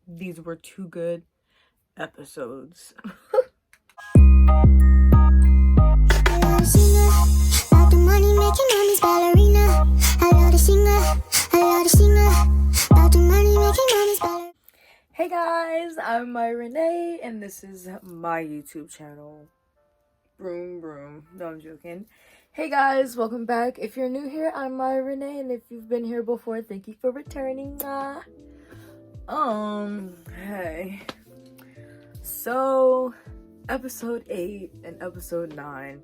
These were 2 good episodes. Hey guys, I'm Renee, and this is my YouTube channel. Broom broom. No, I'm joking. Hey guys, welcome back. If you're new here, I'm Renee, and if you've been here before, thank you for returning. Hey. So, episode 8 and episode 9.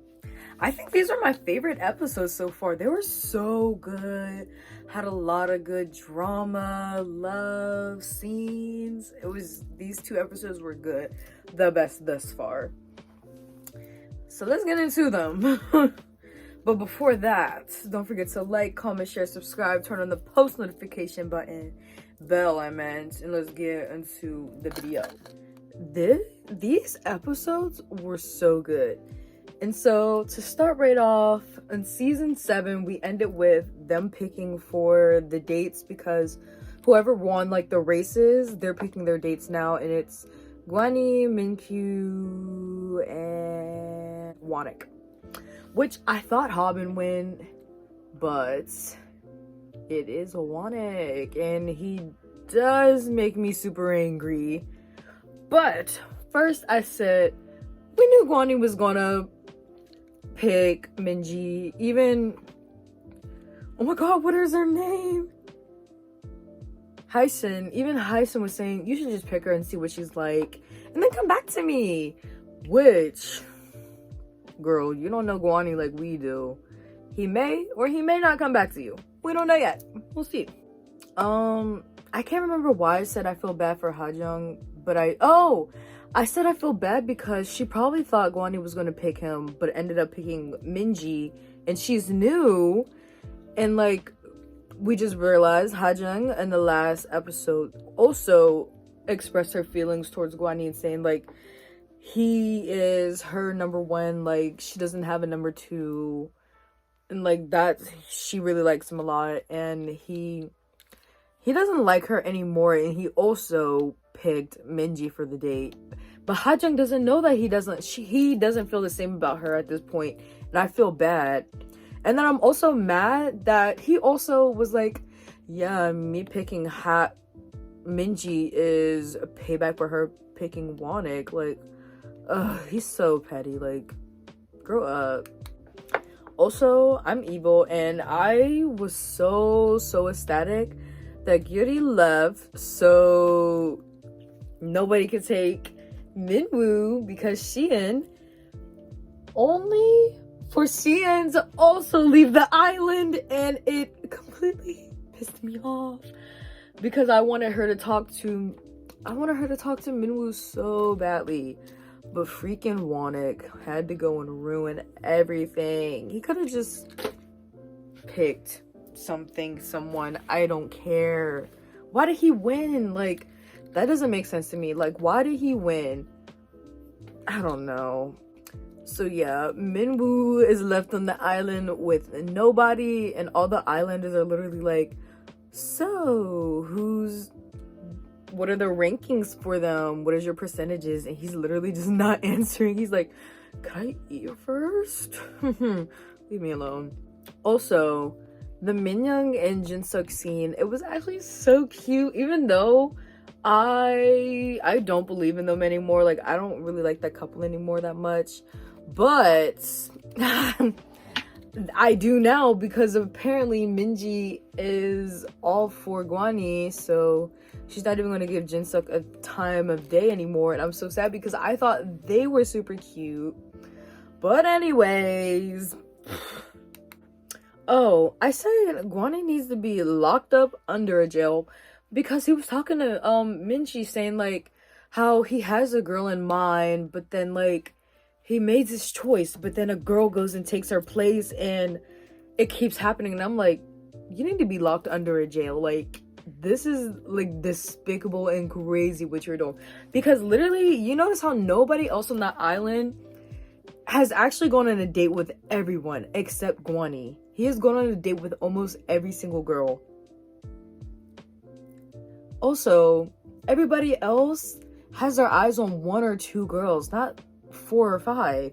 I think these are my favorite episodes so far. They were so good. Had a lot of good drama, love, scenes. These 2 episodes were good. The best thus far. So let's get into them. But before that, don't forget to like, comment, share, subscribe, turn on the post notification button, bell I meant, and let's get into the video. These episodes were so good. And so to start right off, in season 7, we ended with them picking for the dates because whoever won like the races, they're picking their dates now, and it's Gwan-hee, Min-kyu, and Won-hee. Which I thought Haben win, but it is Won-hee, and he does make me super angry. But first I said, we knew Gwan-hee was gonna pick Minji. Even, oh my god, what is her name? Hysun. Even Hysun was saying, you should just pick her and see what she's like, and then come back to me. Which, girl, you don't know Gwan-hee like we do. He may or he may not come back to you. We don't know yet. We'll see. I can't remember why I said I feel bad for Hajung, but I said I feel bad because she probably thought Gwan-hee was going to pick him, but ended up picking Minji, and she's new. And like, we just realized Hajung in the last episode also expressed her feelings towards Gwan-hee and saying like, he is her number 1, like she doesn't have a number 2, and like that she really likes him a lot, and he doesn't like her anymore, and he also picked Minji for the date. But Hajung doesn't know that he doesn't feel the same about her at this point, and I feel bad. And then I'm also mad that he also was like, yeah, me picking Minji is a payback for her picking Won-hee. Like, he's so petty. Like, grow up. Also, I'm evil, and I was so ecstatic that Gyuri left so nobody could take Minwoo, because Sheehan, only for Sheehan to also leave the island, and it completely pissed me off because I wanted her to talk to Minwoo so badly. But freaking Won-hee had to go and ruin everything. He could have just picked someone. I don't care. Why did he win? Like, that doesn't make sense to me. Like, why did he win? I don't know. So yeah, Minwoo is left on the island with nobody, and all the islanders are literally like, so what are the rankings for them? What is your percentages? And he's literally just not answering. He's like, could I eat first? Leave me alone. Also, the Minyoung and Jinsuk scene, it was actually so cute, even though I don't believe in them anymore. Like, I don't really like that couple anymore that much. But I do now, because apparently Minji is all for Gwan-hee, so she's not even going to give Jinsuk a time of day anymore, and I'm so sad because I thought they were super cute. But anyways, oh, I said Gwan-hee needs to be locked up under a jail because he was talking to Minji, saying like how he has a girl in mind, but then like he made his choice, but then a girl goes and takes her place, and it keeps happening. And I'm like, you need to be locked under a jail. Like, this is like despicable and crazy what you're doing. Because literally, you notice how nobody else on that island has actually gone on a date with everyone except Gwan-hee. He has gone on a date with almost every single girl. Also, everybody else has their eyes on 1 or 2 girls, not 4 or 5.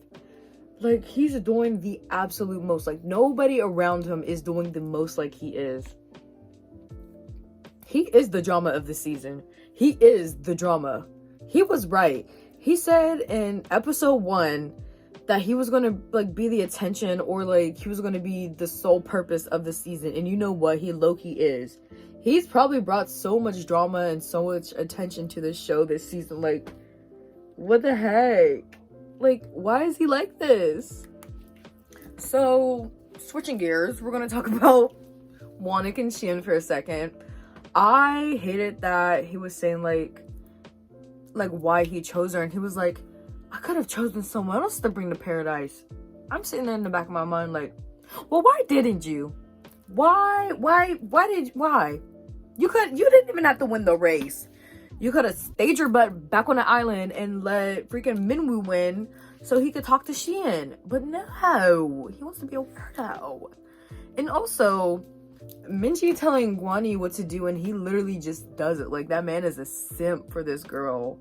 Like, he's doing the absolute most. Like, nobody around him is doing the most like he is. He is the drama of the season. He is the drama. He was right. He said in episode 1 that he was gonna, like, be the attention, or, like, he was gonna be the sole purpose of the season. And you know what? He low-key is. He's probably brought so much drama and so much attention to this show this season. Like, what the heck? Like, why is he like this? So, switching gears, we're gonna talk about Wannick and Shein for a second. I hated that he was saying, like why he chose her, and he was like, I could have chosen someone else to bring to paradise. I'm sitting there in the back of my mind like, well, why didn't you? Why? You didn't even have to win the race. You could have stayed your butt back on the island and let freaking Minwoo win so he could talk to Shein. But no, he wants to be a weirdo. And also, Minji telling Gwan-hee what to do, and he literally just does it. Like, that man is a simp for this girl.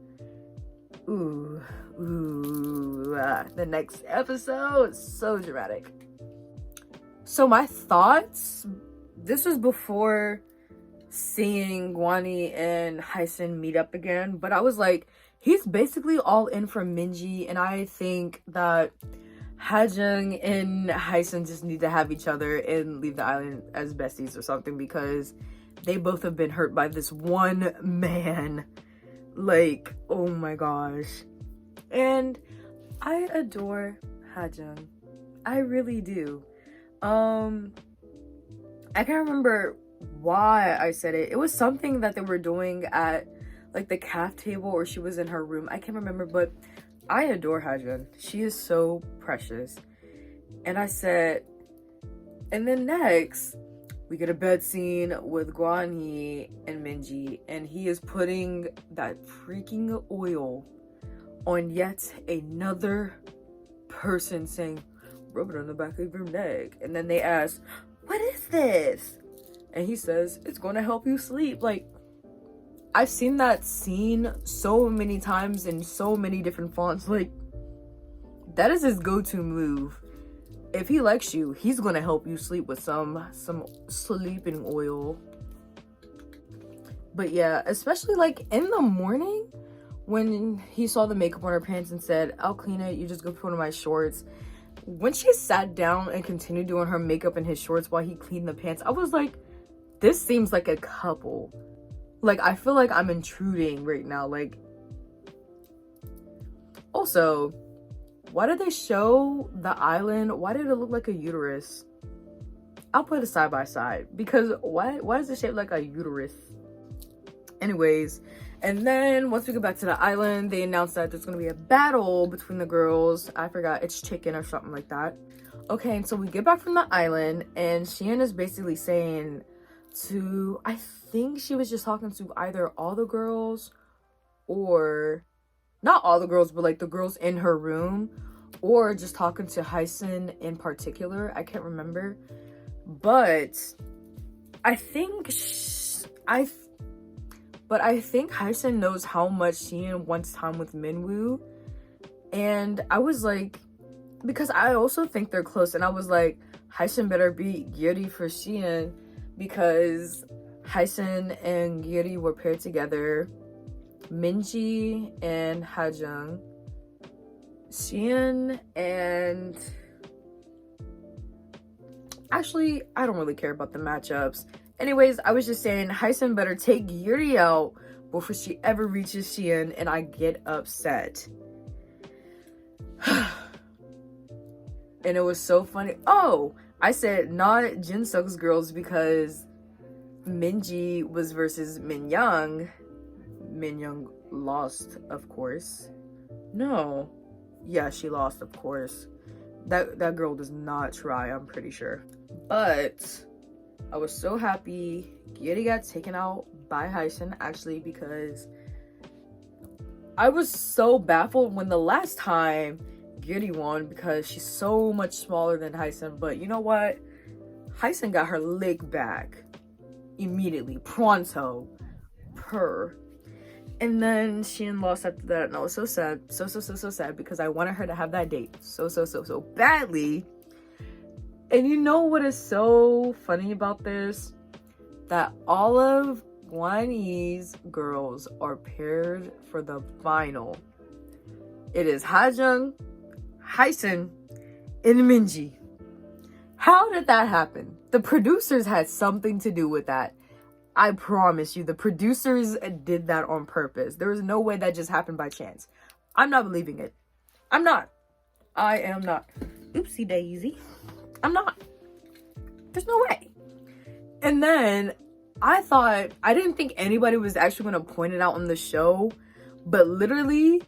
Ooh, the next episode, so dramatic. So my thoughts, this was before seeing Gwan-hee and Hysan meet up again, but I was like, he's basically all in for Minji, and I think that Hajung and Hysan just need to have each other and leave the island as besties or something, because they both have been hurt by this one man. Like, oh my gosh. And I adore Hajung. I really do. I can't remember why I said it. It was something that they were doing at, like, the caf table, or she was in her room. I can't remember, but I adore Hajun. She is so precious. And I said, and then next, we get a bed scene with Gwan-hee and Minji, and he is putting that freaking oil on yet another person, saying, rub it on the back of your neck. And then they ask, what is this? And he says, it's going to help you sleep. Like, I've seen that scene so many times in so many different fonts. Like, that is his go-to move. If he likes you, he's gonna help you sleep with some sleeping oil. But yeah, especially like in the morning when he saw the makeup on her pants and said, I'll clean it, you just go put on my shorts. When she sat down and continued doing her makeup in his shorts while he cleaned the pants, I was like, this seems like a couple. Like, I feel like I'm intruding right now. Like, also, why did they show the island? Why did it look like a uterus? I'll put it side by side, because why is it shaped like a uterus? Anyways, and then once we go back to the island, they announced that there's gonna be a battle between the girls. I forgot, it's chicken or something like that. Okay, and so we get back from the island, and Shein is basically saying to, I think she was just talking to either all the girls, or not all the girls, but like the girls in her room, or just talking to Hysan in particular. I can't remember, but I think Hysan knows how much Shein wants time with Minwoo. And I was like, because I also think they're close, and I was like, Hysan better be Gyuri for Shein, because Hysan and Gyuri were paired together. Minji and Hajung, Shein, and actually, I don't really care about the matchups. Anyways, I was just saying, Hysan better take Gyuri out before she ever reaches Shein, and I get upset. And it was so funny. Oh, I said not Jinseok's girls, because Minji was versus Minyoung. Minyoung lost, of course. No. Yeah, she lost, of course. That girl does not try, I'm pretty sure. But I was so happy Gyuri got taken out by Hysan, actually, because I was so baffled when the last time Gyuri won, because she's so much smaller than Hysan. But you know what? Hysan got her leg back immediately. Pronto. her. And then Shein lost after that, and I was so sad, so sad, because I wanted her to have that date so badly. And you know what is so funny about this? That all of Gwan-hee's girls are paired for the final. It is Hajung, Hysan, and Minji. How did that happen? The producers had something to do with that. I promise you, the producers did that on purpose. There is no way that just happened by chance. I'm not believing it. I'm not. I am not. Oopsie daisy. I'm not. There's no way. And then I didn't think anybody was actually going to point it out on the show, but literally,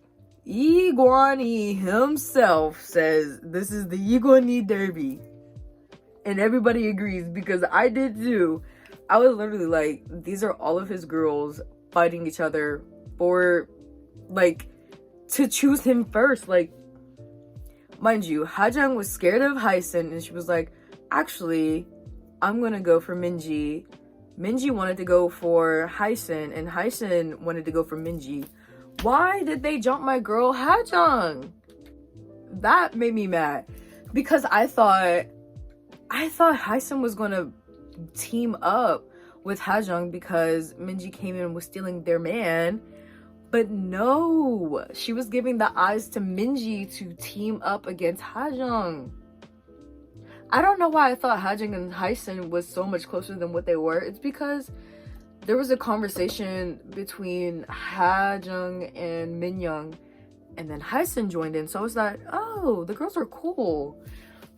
Gwan-hee himself says this is the Gwan-hee derby. And everybody agrees, because I did too. I was literally like, these are all of his girls fighting each other for, like, to choose him first. Like, mind you, Hajang was scared of Hysan, and she was like, actually, I'm gonna go for Minji. Minji wanted to go for Hysan, and Hysan wanted to go for Minji. Why did they jump my girl Hajang? That made me mad, because I thought Hysan was gonna team up with Hajung because Minji came in and was stealing their man. But no, she was giving the eyes to Minji to team up against Hajung. I don't know why I thought Hajung and Hysan was so much closer than what they were. It's because there was a conversation between Hajung and Minyoung, and then Hysan joined in. So I was like, oh, the girls are cool.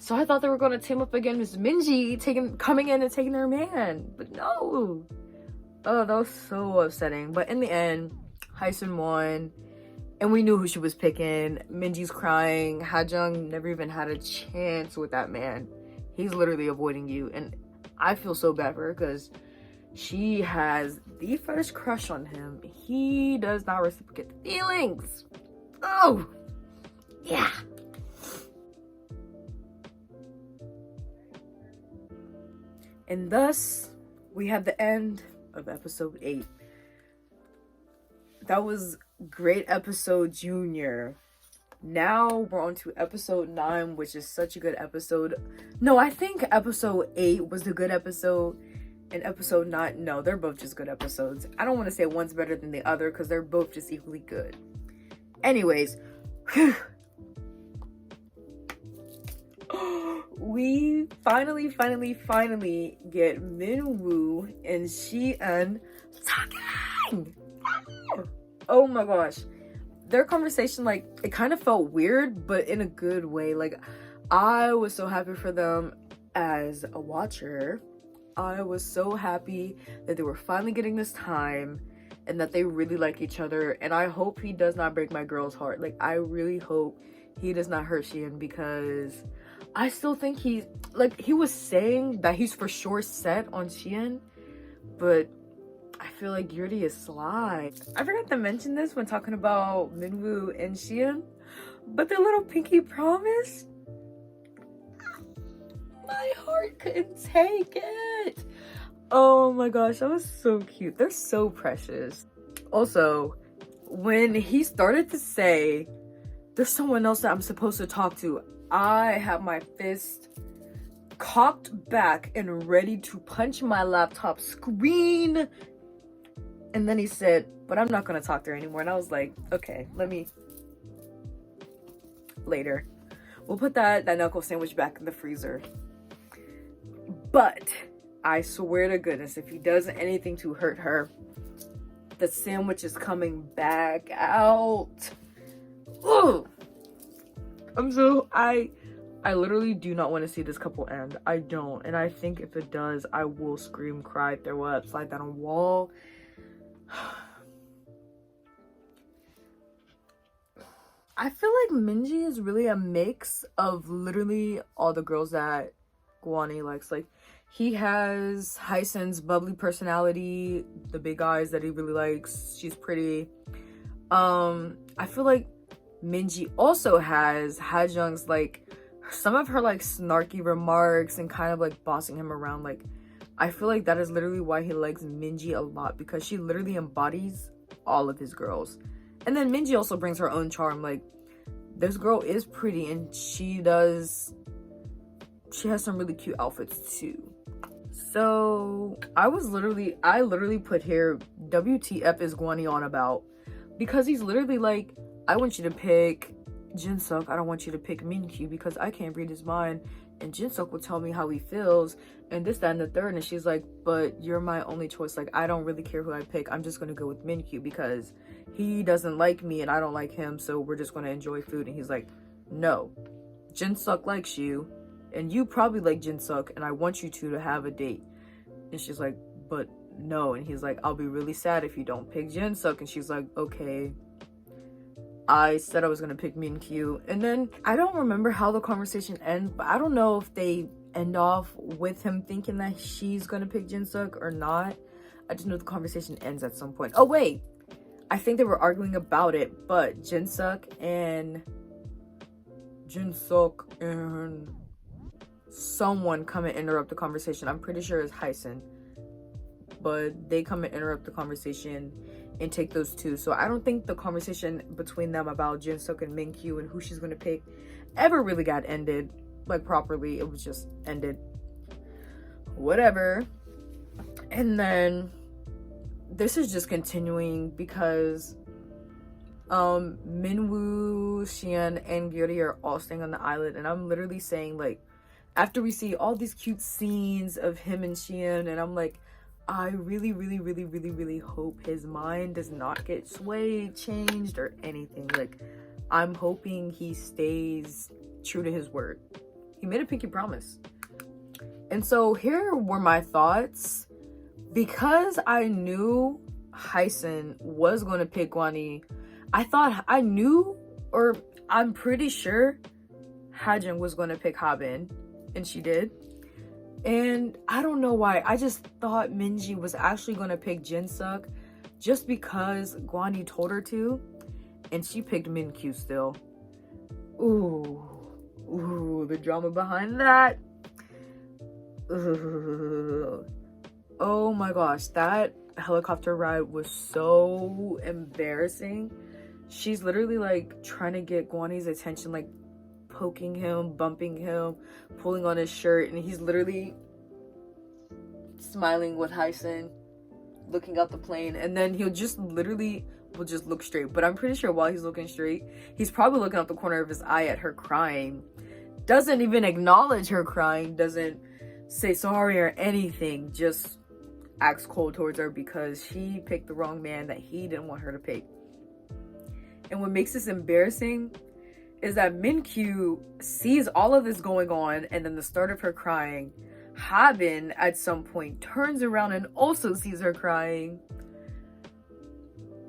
So I thought they were going to team up against Minji coming in and taking their man. But no. Oh, that was so upsetting. But in the end, Hysan won. And we knew who she was picking. Minji's crying. Hajung never even had a chance with that man. He's literally avoiding you. And I feel so bad for her, because she has the first crush on him. He does not reciprocate the feelings. Oh, yeah. And thus, we have the end of episode 8. That was great episode, Junior. Now we're on to episode 9, which is such a good episode. No, I think episode 8 was a good episode. And episode 9, no, they're both just good episodes. I don't want to say one's better than the other, because they're both just equally good. Anyways, whew. We finally get Minwoo and Sheeun talking. Oh my gosh, their conversation, like, it kind of felt weird, but in a good way. Like, I was so happy for them as a watcher. I was so happy that they were finally getting this time and that they really like each other. And I hope he does not break my girl's heart. Like, I really hope he does not hurt Sheeun, because I still think he was saying that he's for sure set on Sheeun, but I feel like Yuri is sly. I forgot to mention this when talking about Minwoo and Sheeun, but their little pinky promise, my heart couldn't take it. Oh my gosh, that was so cute. They're so precious. Also, when he started to say, there's someone else that I'm supposed to talk to, I have my fist cocked back and ready to punch my laptop screen. And then he said, but I'm not going to talk to her anymore. And I was like, okay, later. We'll put that knuckle sandwich back in the freezer. But I swear to goodness, if he does anything to hurt her, the sandwich is coming back out. Ooh. I literally do not want to see this couple end. I don't. And I think if it does, I will scream, cry, throw up, slide down a wall. I feel like Minji is really a mix of literally all the girls that Gwan-hee likes. Like, he has Hysan's bubbly personality, the big eyes that he really likes. She's pretty. I feel like Minji also has Hajung's, like, some of her, like, snarky remarks and kind of, like, bossing him around. Like, I feel like that is literally why he likes Minji a lot, because she literally embodies all of his girls. And then Minji also brings her own charm. Like, this girl is pretty, and she has some really cute outfits too. So I literally put here, WTF is Gwan-hee on about? Because he's literally like, I want you to pick Jin-suk, I don't want you to pick Min-kyu because I can't read his mind, and Jin-suk will tell me how he feels, and this, that, and the third. And she's like, but you're my only choice. Like, I don't really care who I pick. I'm just gonna go with Min-kyu because he doesn't like me and I don't like him, so we're just gonna enjoy food. And he's like, no, Jin-suk likes you, and you probably like Jin-suk, and I want you two to have a date. And she's like, but no. And he's like, I'll be really sad if you don't pick Jin-suk. And she's like, okay, I said I was gonna pick Min-kyu. And then I don't remember how the conversation ends, but I don't know if they end off with him thinking that she's gonna pick Jin-suk or not. I just know the conversation ends at some point. Oh wait, I think they were arguing about it, but Jin-suk and someone come and interrupt the conversation. I'm pretty sure it's Hyson, but they come and interrupt the conversation and take those two. So I don't think the conversation between them about Jin-suk and Min-kyu and who she's gonna pick ever really got ended, like, properly. It was just ended. Whatever. And then this is just continuing because Minwoo, Xian, and Gyuri are all staying on the island, and I'm literally saying, like, after we see all these cute scenes of him and Xian, and I'm like, I really, really, really, really, really hope his mind does not get swayed, changed, or anything. Like, I'm hoping he stays true to his word. He made a pinky promise. And so here were my thoughts. Because I knew Hyson was going to pick Gwan-hee, I'm pretty sure Hajin was going to pick Habin, and she did. And I don't know why, I just thought Minji was actually going to pick Jin-suk just because Gwan-hee told her to, and she picked Min-kyu still. Ooh, the drama behind that. Ooh. Oh my gosh, that helicopter ride was so embarrassing. She's literally like trying to get Gwan-hee's attention, like poking him, bumping him, pulling on his shirt, and he's literally smiling with Hyson, looking out the plane, and then will just look straight. But I'm pretty sure while he's looking straight, he's probably looking out the corner of his eye at her crying. Doesn't even acknowledge her crying, doesn't say sorry or anything, just acts cold towards her because she picked the wrong man that he didn't want her to pick. And what makes this embarrassing is that Min-kyu sees all of this going on, and then the start of her crying, Habin at some point turns around and also sees her crying.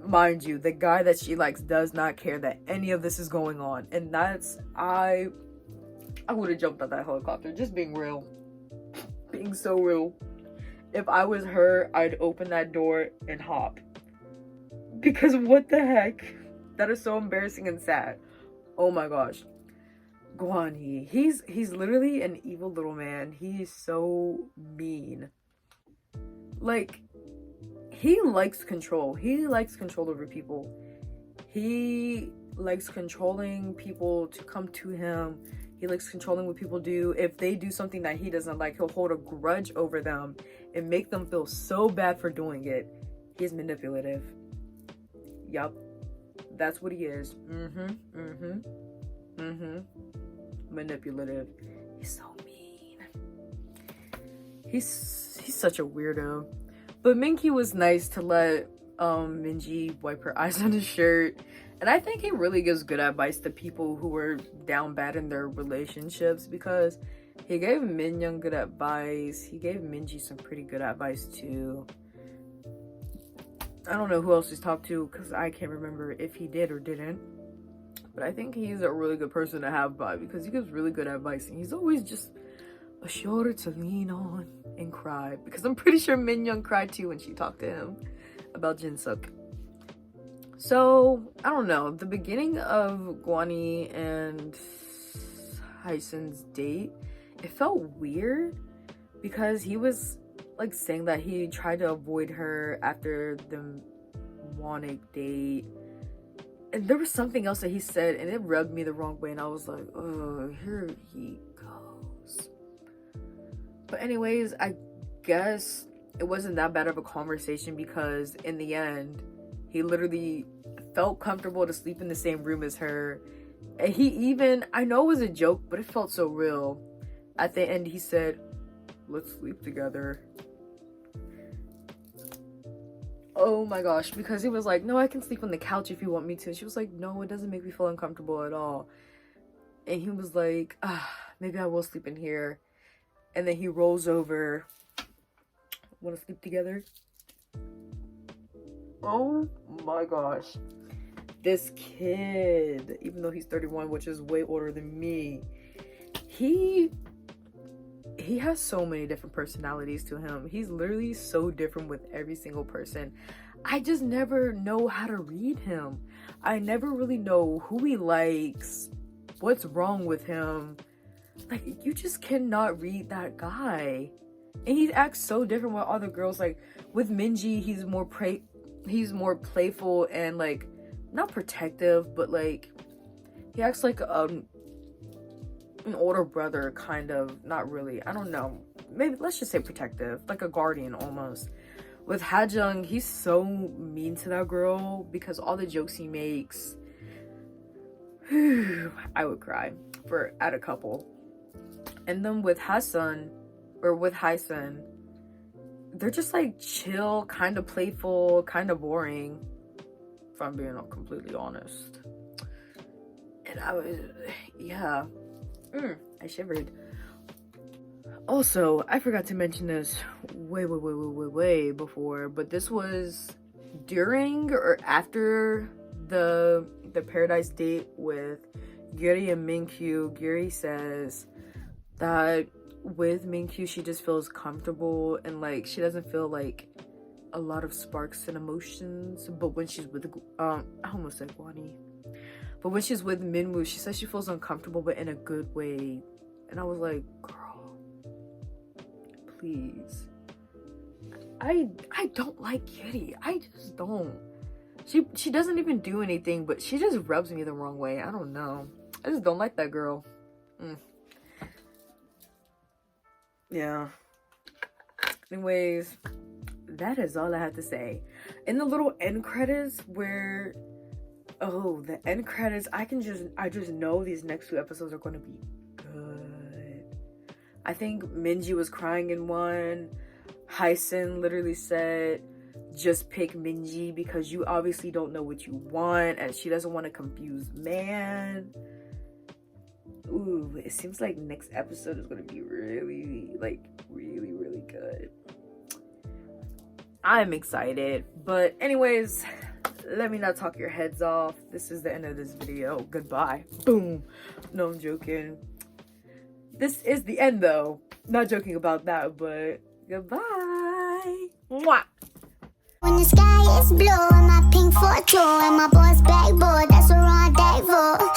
Mind you, the guy that she likes does not care that any of this is going on. And I would have jumped out that helicopter, just being real. Being so real. If I was her, I'd open that door and hop. Because what the heck? That is so embarrassing and sad. Oh my gosh. Gwan-hee. He's literally an evil little man. He's so mean. Like, he likes control. He likes control over people. He likes controlling people to come to him. He likes controlling what people do. If they do something that he doesn't like, he'll hold a grudge over them and make them feel so bad for doing it. He's manipulative. Yup. That's what he is. Manipulative. He's so mean. He's such a weirdo. But Min-kyu was nice to let Minji wipe her eyes on his shirt. And I think he really gives good advice to people who are down bad in their relationships, because he gave Min-young good advice. He gave Minji some pretty good advice too. I don't know who else he's talked to because I can't remember if he did or didn't. But I think he's a really good person to have by, because he gives really good advice. And he's always just a shoulder to lean on and cry. Because I'm pretty sure Min-young cried too when she talked to him about Jin-suk. So, I don't know. The beginning of Gwan-hee and Hyson's date, it felt weird because he was like saying that he tried to avoid her after the Gwan-hee date. And there was something else that he said, and it rubbed me the wrong way, and I was like, oh, here he goes. But anyways, I guess it wasn't that bad of a conversation, because in the end, he literally felt comfortable to sleep in the same room as her. And he even, I know it was a joke, but it felt so real. At the end, he said, let's sleep together. Oh my gosh, because he was like, no, I can sleep on the couch if you want me to. She was like, no, it doesn't make me feel uncomfortable at all. And he was like, maybe I will sleep in here. And then he rolls over. Want to sleep together? Oh my gosh. This kid, even though he's 31, which is way older than me, he has so many different personalities to him. He's literally so different with every single person. I just never know how to read him. I never really know who he likes, what's wrong with him. Like, you just cannot read that guy. And he acts so different with other girls. Like, with Minji, he's more playful and, like, not protective, but, like, he acts like an older brother, kind of. Not really, I don't know, maybe let's just say protective, like a guardian almost. With Ha-jung, he's so mean to that girl because all the jokes he makes. I would cry at a couple. And then with Hasun, or with Hysun, they're just like chill, kind of playful, kind of boring, if I'm being completely honest. And I was, yeah, I shivered. Also, I forgot to mention this way before, but this was during or after the Paradise date with Gyuri and Minkyu. Gyuri says that with Minkyu, she just feels comfortable and like she doesn't feel like a lot of sparks and emotions. But when she's with I almost said Gwan-hee. But when she's with Minwoo, she says she feels uncomfortable, but in a good way. And I was like, girl, please. I don't like Kitty. I just don't. She doesn't even do anything, but she just rubs me the wrong way. I don't know. I just don't like that girl. Yeah. Anyways, that is all I have to say. In the little end credits where, oh, the end credits, I just know these next 2 episodes are going to be good. I think Minji was crying in one. Hysun literally said, just pick Minji because you obviously don't know what you want and she doesn't want to confuse man. Ooh, it seems like next episode is going to be really good. I'm excited. But anyways, let me not talk your heads off. This is the end of this video. Goodbye. Boom. No, I'm joking. This is the end though. Not joking about that, but goodbye. Mwah. When the sky is blue and my pink 4-2 and my boss backboard, that's a rendezvous.